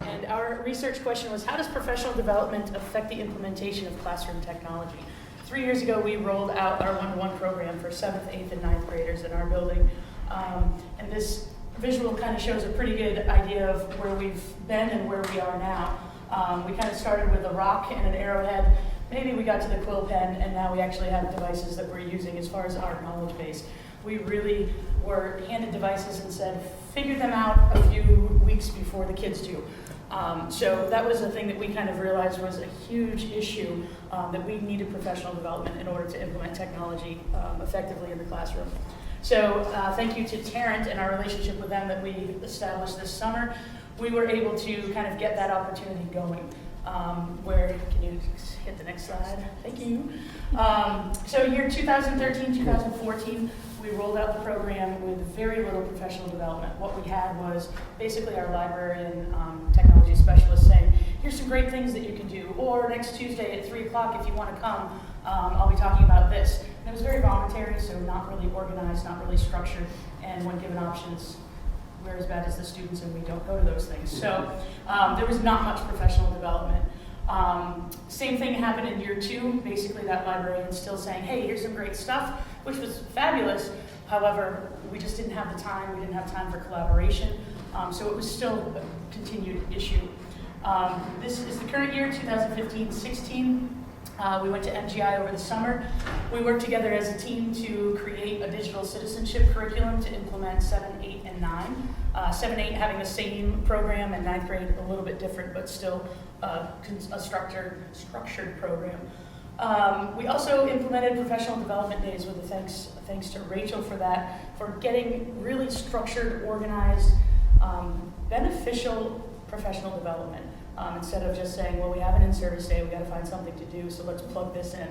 And our research question was, how does professional development affect the implementation of classroom technology? 3 years ago, we rolled out our one-to-one program for 7th, 8th, and 9th graders in our building. And this visual kind of shows a pretty good idea of where we've been and where we are now. We kind of started with a rock and an arrowhead. Maybe we got to the quill pen, and now we actually have devices that we're using as far as our knowledge base. We really were handed devices and said, figure them out a few weeks before the kids do. So that was the thing that we kind of realized was a huge issue, that we needed professional development in order to implement technology effectively in the classroom. So thank you to Tarrant and our relationship with them that we established this summer. We were able to kind of get that opportunity going. Where, can you hit the next slide? Thank you. So year 2013, 2014, we rolled out the program with very little professional development. What we had was basically our librarian technology specialist saying, here's some great things that you can do, or next Tuesday at 3 o'clock if you want to come, I'll be talking about this. And it was very voluntary, so not really organized, not really structured, and when given options, we're as bad as the students and we don't go to those things. So there was not much professional development. Same thing happened in year 2. Basically that librarian still saying, hey, here's some great stuff, which was fabulous. However, we just didn't have the time. We didn't have time for collaboration. So it was still a continued issue. This is the current year, 2015-16. We went to MGI over the summer. We worked together as a team to create a digital citizenship curriculum to implement 7, 8, and 9. 7, 8 having the same program, and 9th grade a little bit different, but still a structured program. We also implemented professional development days with a thanks to Rachel for that, for getting really structured, organized, beneficial professional development. Instead of just saying, well, we have an in-service day, we got to find something to do, so let's plug this in.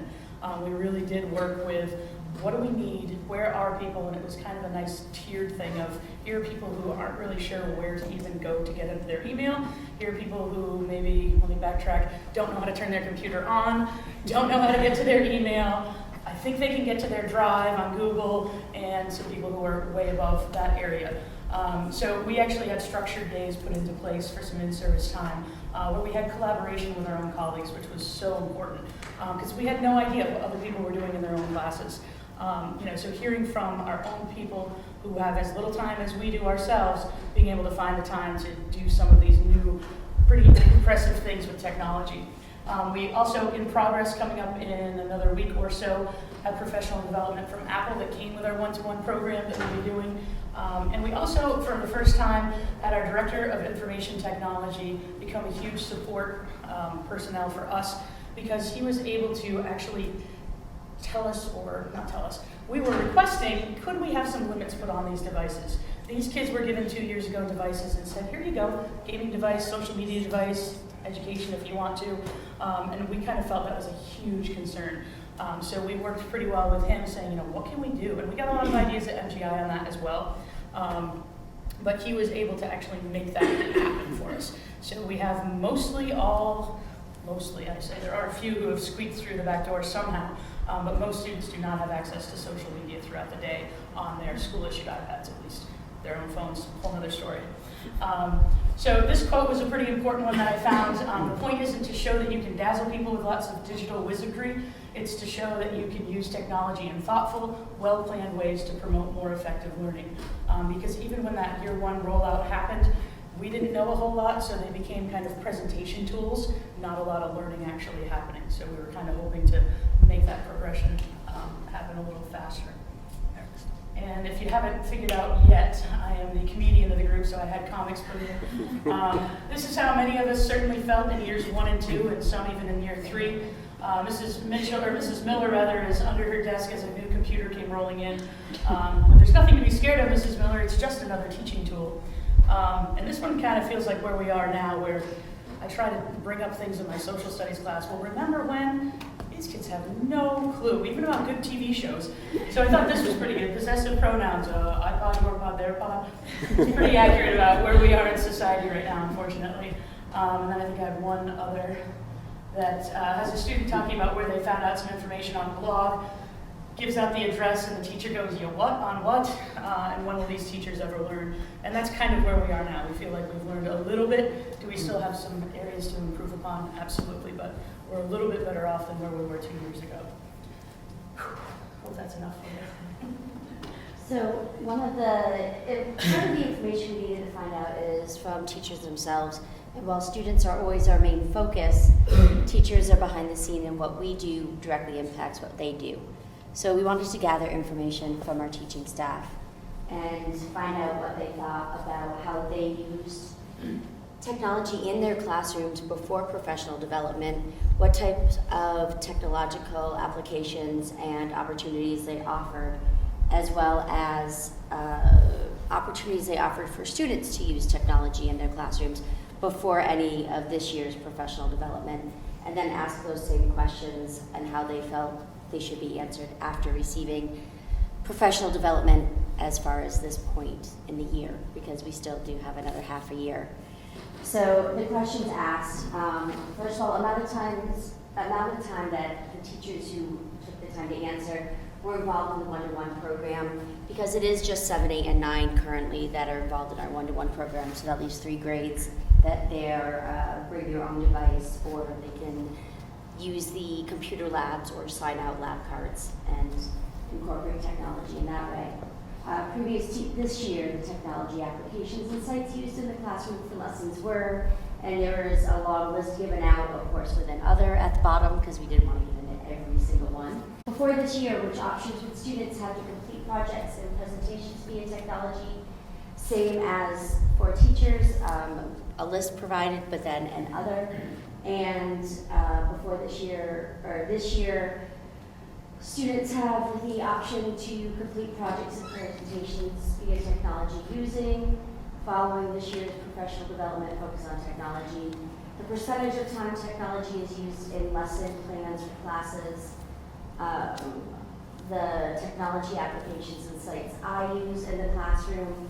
We really did work with, what do we need, where are people, and it was kind of a nice tiered thing of, here are people who aren't really sure where to even go to get into their email, here are people who maybe, let me backtrack, don't know how to turn their computer on, don't know how to get to their email, I think they can get to their drive on Google, and some people who are way above that area. So we actually had structured days put into place for some in-service time, where we had collaboration with our own colleagues, which was so important, because we had no idea what other people were doing in their own classes. So hearing from our own people who have as little time as we do ourselves, being able to find the time to do some of these new, pretty impressive things with technology. We also, in progress, coming up in another week or so, have professional development from Apple that came with our one-to-one program that we'll be doing. And we also, for the first time, had our Director of Information Technology become a huge support personnel for us, because he was able to actually tell us, or not tell us, we were requesting, could we have some limits put on these devices? These kids were given 2 years ago devices and said, here you go, gaming device, social media device, education if you want to, and we kind of felt that was a huge concern. So we worked pretty well with him saying, what can we do? And we got a lot of ideas at MGI on that as well. But he was able to actually make that happen for us. So we have mostly I say, there are a few who have squeaked through the back door somehow, but most students do not have access to social media throughout the day on their school-issued iPads, at least. Their own phones, whole other story. So this quote was a pretty important one that I found. The point isn't to show that you can dazzle people with lots of digital wizardry. It's to show that you can use technology in thoughtful, well-planned ways to promote more effective learning. Because even when that year 1 rollout happened, we didn't know a whole lot, so they became kind of presentation tools, not a lot of learning actually happening. So we were kind of hoping to make that progression happen a little faster. And if you haven't figured out yet, I am the comedian of the group, so I had comics for you. This is how many of us certainly felt in years 1 and 2, and some even in year 3. Mrs. Miller is under her desk as a new computer came rolling in. There's nothing to be scared of, Mrs. Miller, it's just another teaching tool. And this one kind of feels like where we are now, where I try to bring up things in my social studies class. Well, remember when? These kids have no clue, even about good TV shows. So I thought this was pretty good. Possessive pronouns, iPod, your pod, their pod. It's pretty accurate about where we are in society right now, unfortunately. And then I think I have one other that has a student talking about where they found out some information on a blog. gives out the address and the teacher goes, "You what? On what?" And when will these teachers ever learn? And that's kind of where we are now. We feel like we've learned a little bit. Do we still have some areas to improve upon? Absolutely, but we're a little bit better off than where we were 2 years ago. Hope that's enough for you. So part of the information we needed to find out is from teachers themselves. And while students are always our main focus, teachers are behind the scene, and what we do directly impacts what they do. So we wanted to gather information from our teaching staff and find out what they thought about how they used technology in their classrooms before professional development, what types of technological applications and opportunities they offered, as well as opportunities they offered for students to use technology in their classrooms before any of this year's professional development, and then ask those same questions and how they felt they should be answered after receiving professional development as far as this point in the year, because we still do have another half a year. So the questions asked, first of all, amount of time that the teachers who took the time to answer were involved in the one-to-one program, because it is just 7, 8, and 9 currently that are involved in our one-to-one program, so that leaves 3 grades that they're bring their own device, or they can use the computer labs or sign out lab cards and incorporate technology in that way. This year, the technology applications and sites used in the classroom for lessons were, and there is a long list given out, of course, with an other at the bottom, because we didn't want to give in every single one. Before this year, which options would students have to complete projects and presentations via technology? Same as for teachers, a list provided, but then an other. And before this year, students have the option to complete projects and presentations via technology using. Following this year's professional development focus on technology, the percentage of time technology is used in lesson plans for classes, the technology applications and sites I use in the classroom,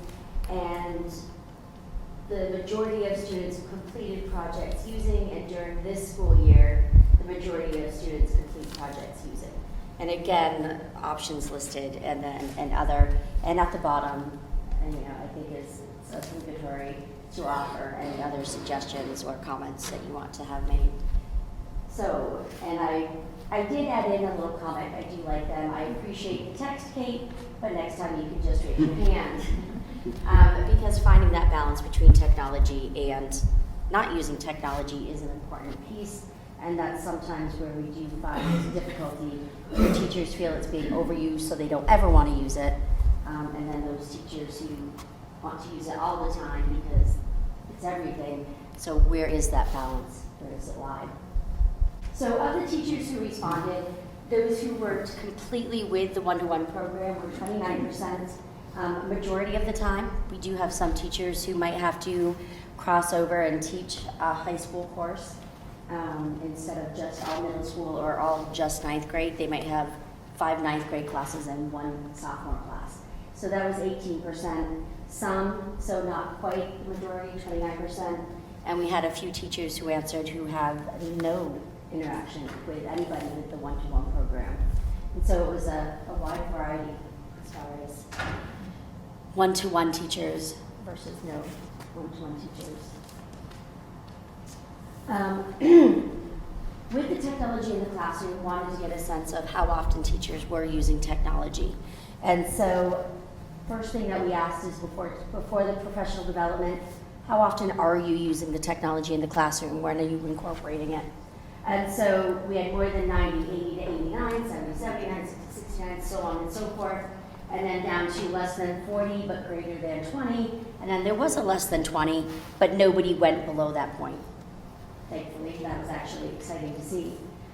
and the majority of students who completed projects using, and during this school year, the majority of students complete projects using. And again, options listed, and then and other, and at the bottom, and I think it's obligatory to offer any other suggestions or comments that you want to have made. So, and I did add in a little comment. I do like them. I appreciate the text, Kate, but next time you can just raise your hand. Because finding that balance between technology and not using technology is an important piece, and that's sometimes where we do find difficulty. The teachers feel it's being overused, so they don't ever want to use it, and then those teachers who want to use it all the time because it's everything. So where is that balance? Where does it lie? So of the teachers who responded, those who worked completely with the one-to-one program were 29%. Majority of the time, we do have some teachers who might have to cross over and teach a high school course instead of just all middle school or all just 9th grade. They might have 5 9th grade classes and 1 sophomore class. So that was 18%. Some, so not quite the majority, 29%. And we had a few teachers who answered who have no interaction with anybody with the one-to-one program. And so it was a wide variety as far as one-to-one teachers versus no one-to-one teachers. With the technology in the classroom, we wanted to get a sense of how often teachers were using technology. And so first thing that we asked is before the professional development, how often are you using the technology in the classroom? When are you incorporating it? And so we had more than 90, 80 to 89, 70, 79, 60, 69, so on and so forth. And then down to less than 40, but greater than 20. And then there was a less than 20, but nobody went below that point. Thankfully, that was actually exciting to see.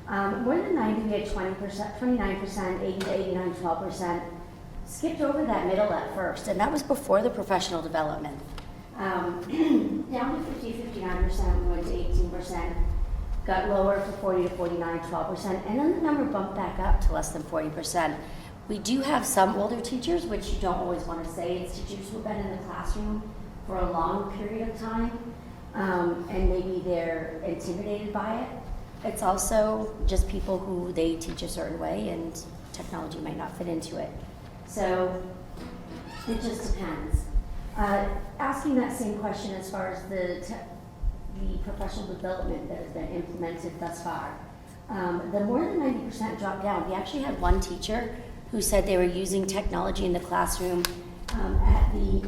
More than 90, we had 20%, 29%, 80 to 89, 12%. Skipped over that middle at first, and that was before the professional development. Down to 50, 59%, we went to 18%. Got lower for 40 to 49, 12%, and then the number bumped back up to less than 40%. We do have some older teachers, which you don't always want to say. It's teachers who've been in the classroom for a long period of time, and maybe they're intimidated by it. It's also just people who they teach a certain way and technology might not fit into it. So it just depends. Asking that same question as far as the professional development that has been implemented thus far. The more than 90% dropped down. We actually had one teacher who said they were using technology in the classroom at the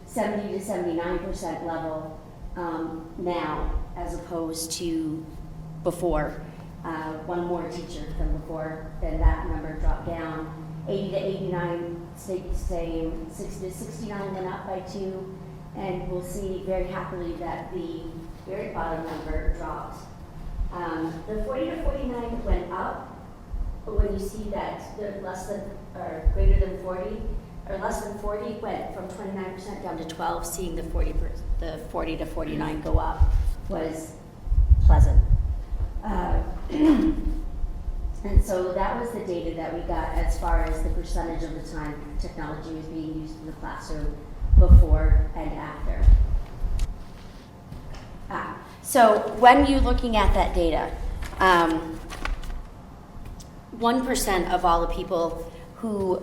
70 to 79% level now, as opposed to before. One more teacher than before, then that number dropped down. 80 to 89 stayed the same, 60 to 69 went up by 2, and we'll see very happily that the very bottom number dropped. The 40 to 49 went up, but when you see that the less than or greater than 40, or less than 40 went from 29% down to 12, seeing the 40 to 49 go up was pleasant. And so that was the data that we got as far as the percentage of the time technology was being used in the classroom before and after. So when you're looking at that data, 1% of all the people who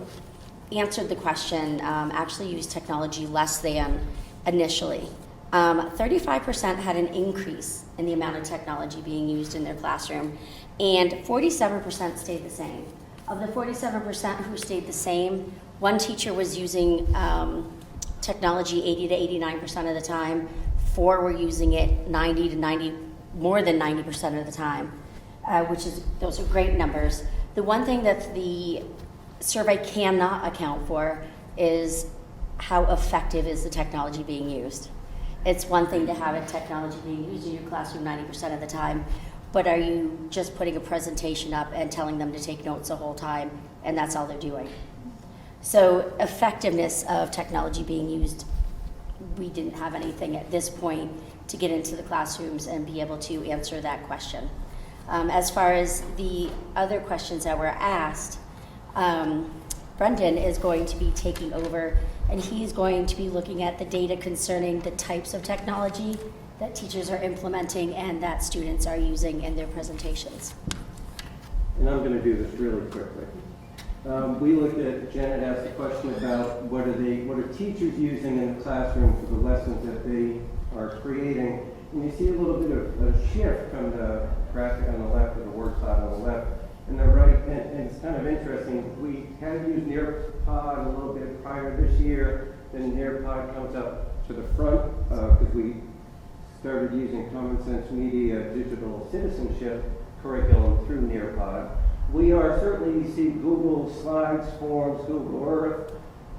answered the question actually used technology less than initially. 35% had an increase in the amount of technology being used in their classroom, and 47% stayed the same. Of the 47% who stayed the same, one teacher was using technology 80 to 89% of the time. 4 were using it more than 90% of the time, those are great numbers. The one thing that the survey cannot account for is how effective is the technology being used. It's one thing to have a technology being used in your classroom 90% of the time, but are you just putting a presentation up and telling them to take notes the whole time, and that's all they're doing? So effectiveness of technology being used, we didn't have anything at this point to get into the classrooms and be able to answer that question. As far as the other questions that were asked, Brendan is going to be taking over, and he's going to be looking at the data concerning the types of technology that teachers are implementing and that students are using in their presentations. And I'm going to do this really quickly. We looked at, Janet asked a question about what are teachers using in the classroom for the lessons that they are creating. And you see a little bit of a shift from the graphic on the left or the word cloud on the left and the right. And it's kind of interesting. We had used Nearpod a little bit prior this year. Then Nearpod comes up to the front because we started using Common Sense Media digital citizenship curriculum through Nearpod. We are certainly, you see Google Slides, Forms, Google Earth,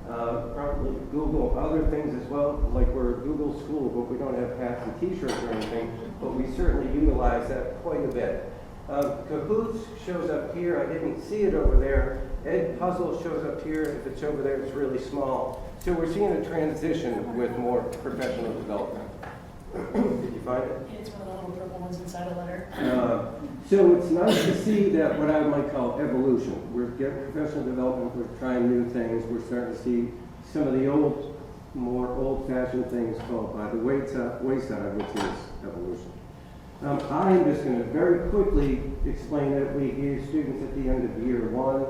probably Google other things as well, like we're Google School, but we don't have hats and t-shirts or anything, but we certainly utilize that quite a bit. Cahoots shows up here. I didn't see it over there. Ed Puzzle shows up here. If it's over there, it's really small. So we're seeing a transition with more professional development. Did you find it? It's one of the little purple ones inside a letter. So it's nice to see that what I might call evolution. We're getting professional development, we're trying new things, we're starting to see some of the more old-fashioned things called by the wayside, which is evolution. I'm just going to very quickly explain that we gave students at the end of year 1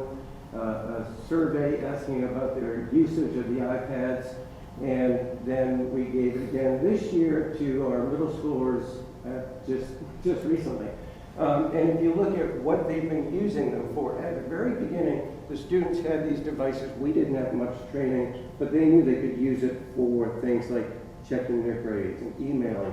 a survey asking about their usage of the iPads, and then we gave it again this year to our middle schoolers just recently. And if you look at what they've been using them for, at the very beginning, the students had these devices. We didn't have much training, but they knew they could use it for things like checking their grades and emailing.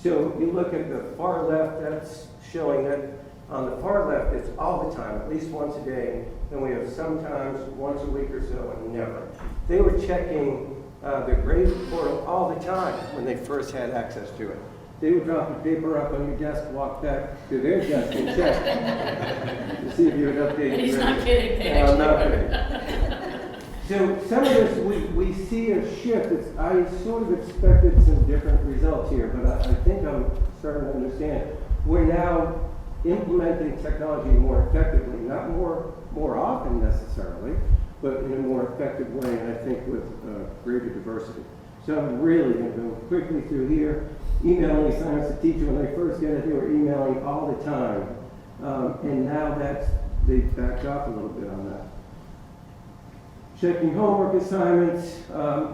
So you look at the far left, that's showing that on the far left, it's all the time, at least once a day. Then we have sometimes once a week or so and never. They were checking the grade portal all the time when they first had access to it. They would drop a paper up on your desk, walk back to their desk and check to see if you had updated. He's not kidding. I'm not kidding. So some of this, we see a shift. I sort of expected some different results here, but I think I'm starting to understand. We're now implementing technology more effectively, not more often necessarily, but in a more effective way, and I think with greater diversity. So I'm really going to go quickly through here. Emailing assignments to teacher, when they first get it, they were emailing all the time. And now that's they backed off a little bit on that. Checking homework assignments,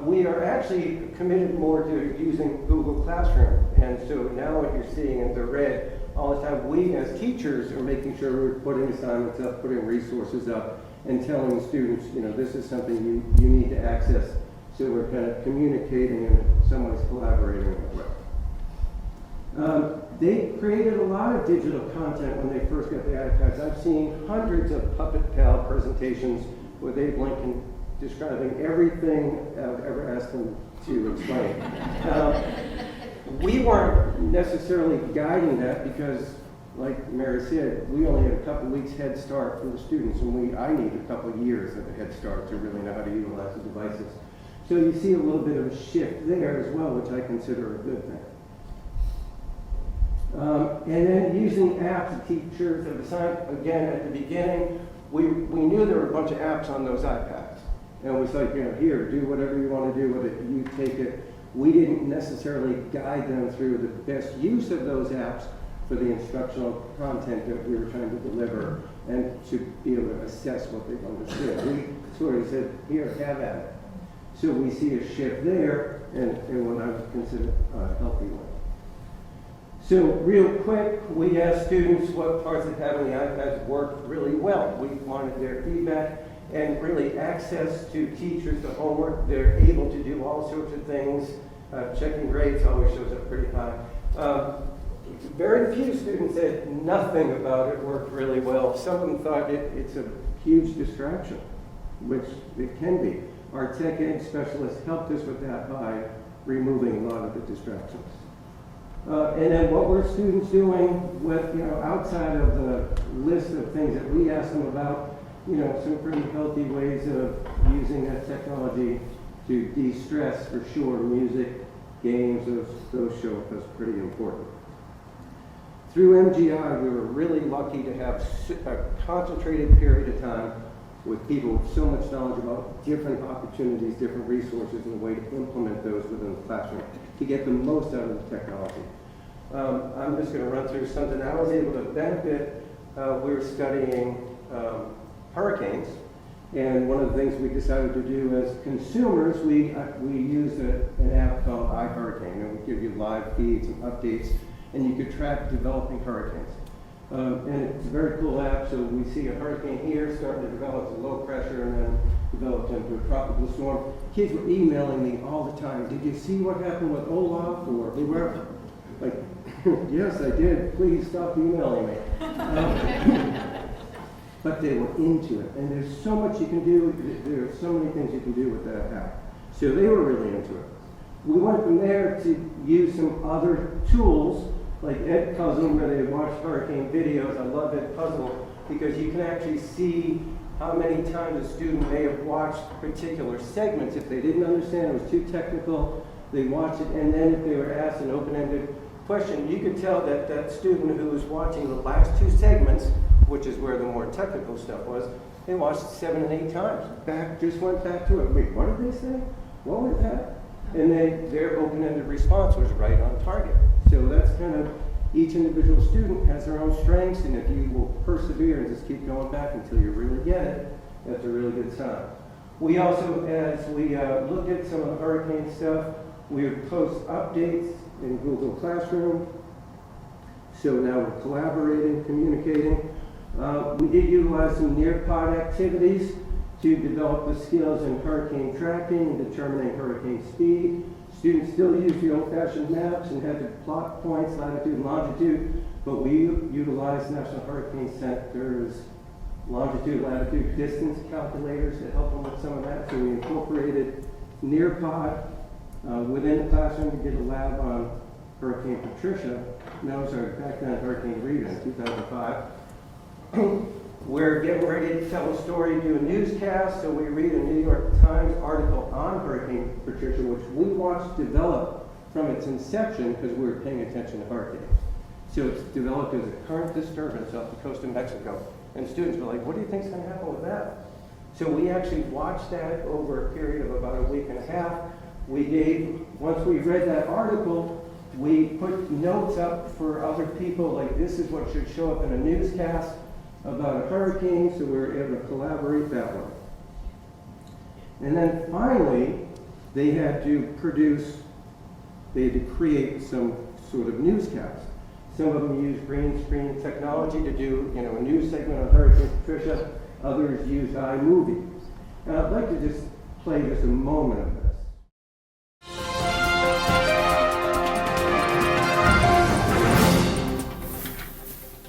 we are actually committed more to using Google Classroom. And so now what you're seeing in the red, all the time, we as teachers are making sure we're putting assignments up, putting resources up, and telling students, you know, this is something you need to access. So we're kind of communicating and in some ways collaborating with it. They created a lot of digital content when they first got the iPads. I've seen hundreds of Puppet Pal presentations with Abe Lincoln describing everything I've ever asked him to explain. We weren't necessarily guiding that because, like Mary said, we only had a couple weeks head start for the students, and I need a couple years of a head start to really know how to utilize the devices. So you see a little bit of a shift there as well, which I consider a good thing. And then using apps, teachers have assigned, again, at the beginning, we knew there were a bunch of apps on those iPads. And it was like, you know, here, do whatever you want to do with it, you take it. We didn't necessarily guide them through the best use of those apps for the instructional content that we were trying to deliver and to be able to assess what they've understood. We sort of said, here, have at it. So we see a shift there in what I would consider a healthy one. So real quick, we asked students what parts of having the iPads worked really well. We wanted their feedback and really access to teachers, to homework. They're able to do all sorts of things. Checking grades always shows up pretty high. Very few students said nothing about it worked really well. Some of them thought it's a huge distraction, which it can be. Our tech ed specialists helped us with that by removing a lot of the distractions. And then what were students doing with, you know, outside of the list of things that we asked them about, you know, some pretty healthy ways of using that technology to de-stress for sure. Music, games, those show up as pretty important. Through MGI, we were really lucky to have a concentrated period of time with people with so much knowledge about different opportunities, different resources, and a way to implement those within the classroom to get the most out of the technology. I'm just going to run through something I was able to benefit. We were studying hurricanes, and one of the things we decided to do as consumers, we used an app called iHurricane, and it would give you live feeds and updates, and you could track developing hurricanes. And it's a very cool app, so we see a hurricane here starting to develop to low pressure and then develop into a tropical storm. Kids were emailing me all the time, did you see what happened with Olaf or whoever? Like, yes, I did, please stop emailing me. But they were into it, and there's so much you can do, there are so many things you can do with that app. So they were really into it. We went from there to use some other tools, like Ed Puzzle, where they watch hurricane videos. I love Ed Puzzle because you can actually see how many times a student may have watched particular segments. If they didn't understand, it was too technical, they watched it, and then if they were asked an open-ended question, you could tell that that student who was watching the last two segments, which is where the more technical stuff was, they watched 7 and 8 times. Just went back to it. Wait, what did they say? What was that? And their open-ended response was right on target. So that's kind of, each individual student has their own strengths, and if you will persevere and just keep going back until you really get it, that's a really good sign. We also, as we looked at some of the hurricane stuff, we would post updates in Google Classroom. So now we're collaborating, communicating. We did utilize some near-pod activities to develop the skills in hurricane tracking and determining hurricane speed. Students still use the old-fashioned maps and had to plot points, latitude and longitude, but we utilized National Hurricane Center's longitude, latitude, distance calculators to help them with some of that. So we incorporated Nearpod within the classroom. We did a lab on Hurricane Patricia. No, sorry, back then Hurricane Rita in 2005. We're getting ready to tell a story, do a newscast, so we read a New York Times article on Hurricane Patricia, which we watched develop from its inception because we were paying attention to hurricanes. So it's developed as a current disturbance off the coast of Mexico. And students were like, what do you think is going to happen with that? So we actually watched that over a period of about a week and a half. Once we read that article, we put notes up for other people, like this is what should show up in a newscast. about a hurricane, so we were able to collaborate that way. And then finally, they had to create some sort of newscast. Some of them used green screen technology to do, a news segment on Hurricane Patricia. Others used iMovie. And I'd like to just play just a moment of this.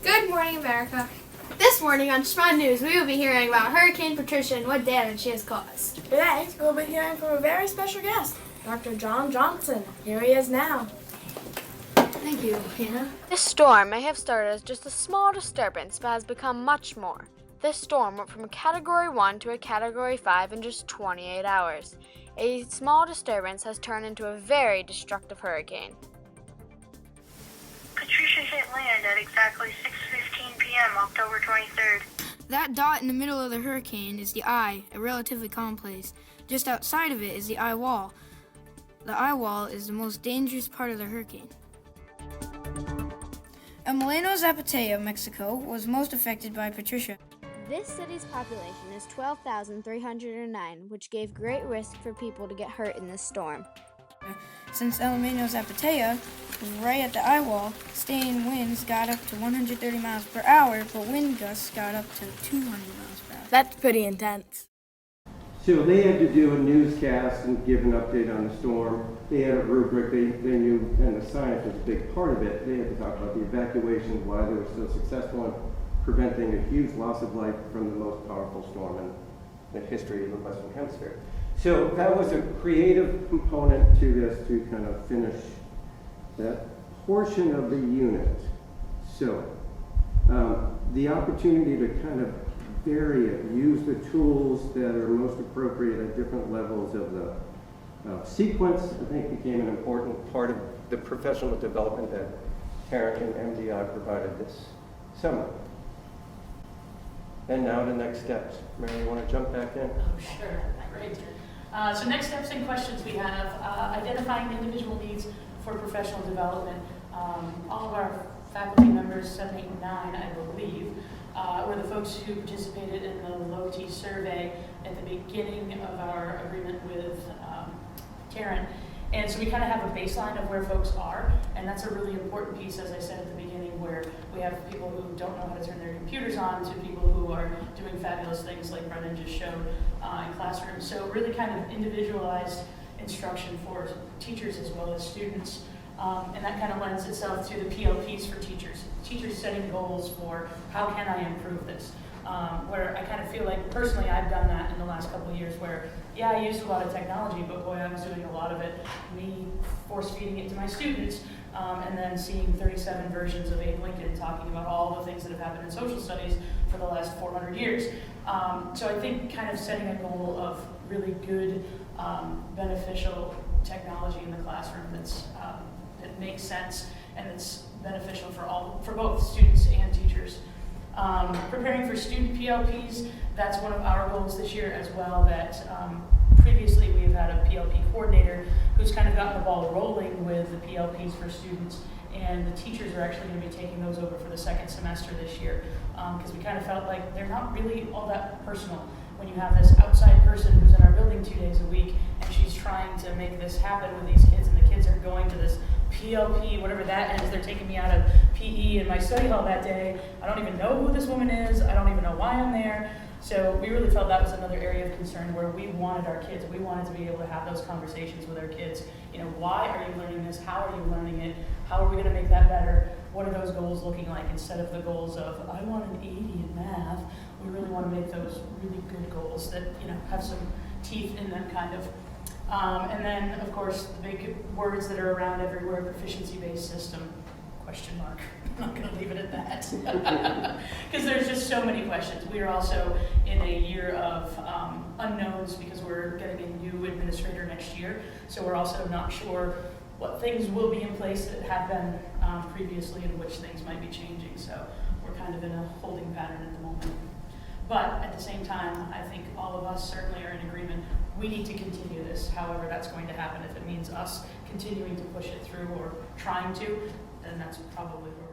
Good morning, America. This morning on Smart News, we will be hearing about Hurricane Patricia and what damage she has caused. Today, we'll be hearing from a very special guest, Dr. John Johnson. Here he is now. Thank you, Hannah. This storm may have started as just a small disturbance, but has become much more. This storm went from a Category 1 to a Category 5 in just 28 hours. A small disturbance has turned into a very destructive hurricane. Patricia hit land at exactly 6:15 p.m. October 23rd. That dot in the middle of the hurricane is the eye, a relatively calm place. Just outside of it is the eye wall. The eye wall is the most dangerous part of the hurricane. El Molino Zapateo, Mexico, was most affected by Patricia. This city's population is 12,309, which gave great risk for people to get hurt in this storm. Since El Molino Zapateo was right at the eye wall, sustained winds got up to 130 miles per hour, but wind gusts got up to 200 miles per hour. That's pretty intense. So they had to do a newscast and give an update on the storm. They had a rubric, they knew, and the science was a big part of it. They had to talk about the evacuation, why they were so successful in preventing a huge loss of life from the most powerful storm in the history of the Western Hemisphere. So that was a creative component to this to kind of finish that portion of the unit. So the opportunity to kind of vary it, use the tools that are most appropriate at different levels of the sequence, I think became an important part of the professional development that Tarek and MDI provided this summer. And now the next steps. Mary, you want to jump back in? Oh, sure. Great. So next steps and questions we have, identifying individual needs for professional development. All of our faculty members, 7, 8, and 9, I believe, were the folks who participated in the Loti survey at the beginning of our agreement with Karen. And so we kind of have a baseline of where folks are, and that's a really important piece, as I said at the beginning, where we have people who don't know how to turn their computers on to people who are doing fabulous things like Brendan just showed in classrooms. So really kind of individualized instruction for teachers as well as students. And that kind of lends itself to the PLPs for teachers. Teachers setting goals for how can I improve this? Where I kind of feel like personally I've done that in the last couple of years where, yeah, I used a lot of technology, but boy, I was doing a lot of it, me force feeding it to my students, and then seeing 37 versions of Abe Lincoln talking about all the things that have happened in social studies for the last 400 years. So I think kind of setting a goal of really good, beneficial technology in the classroom that makes sense and it's beneficial for both students and teachers. Preparing for student PLPs, that's one of our goals this year as well, that previously we've had a PLP coordinator who's kind of gotten the ball rolling with the PLPs for students, and the teachers are actually going to be taking those over for the second semester this year, because we kind of felt like they're not really all that personal. When you have this outside person who's in our building 2 days a week, and she's trying to make this happen with these kids, and the kids are going to this PLP, whatever that is, they're taking me out of PE in my study hall that day. I don't even know who this woman is. I don't even know why I'm there. So we really felt that was another area of concern where we wanted our kids, we wanted to be able to have those conversations with our kids. Why are you learning this? How are you learning it? How are we going to make that better? What are those goals looking like instead of the goals of, I want an 80 in math. We really want to make those really good goals that, have some teeth in them kind of. And then, of course, the big words that are around everywhere, proficiency-based system, question mark. I'm not going to leave it at that. Because there's just so many questions. We are also in a year of unknowns because we're getting a new administrator next year. So we're also not sure what things will be in place that have been previously and which things might be changing. So we're kind of in a holding pattern at the moment. But at the same time, I think all of us certainly are in agreement. We need to continue this, however that's going to happen. If it means us continuing to push it through or trying to, then that's probably where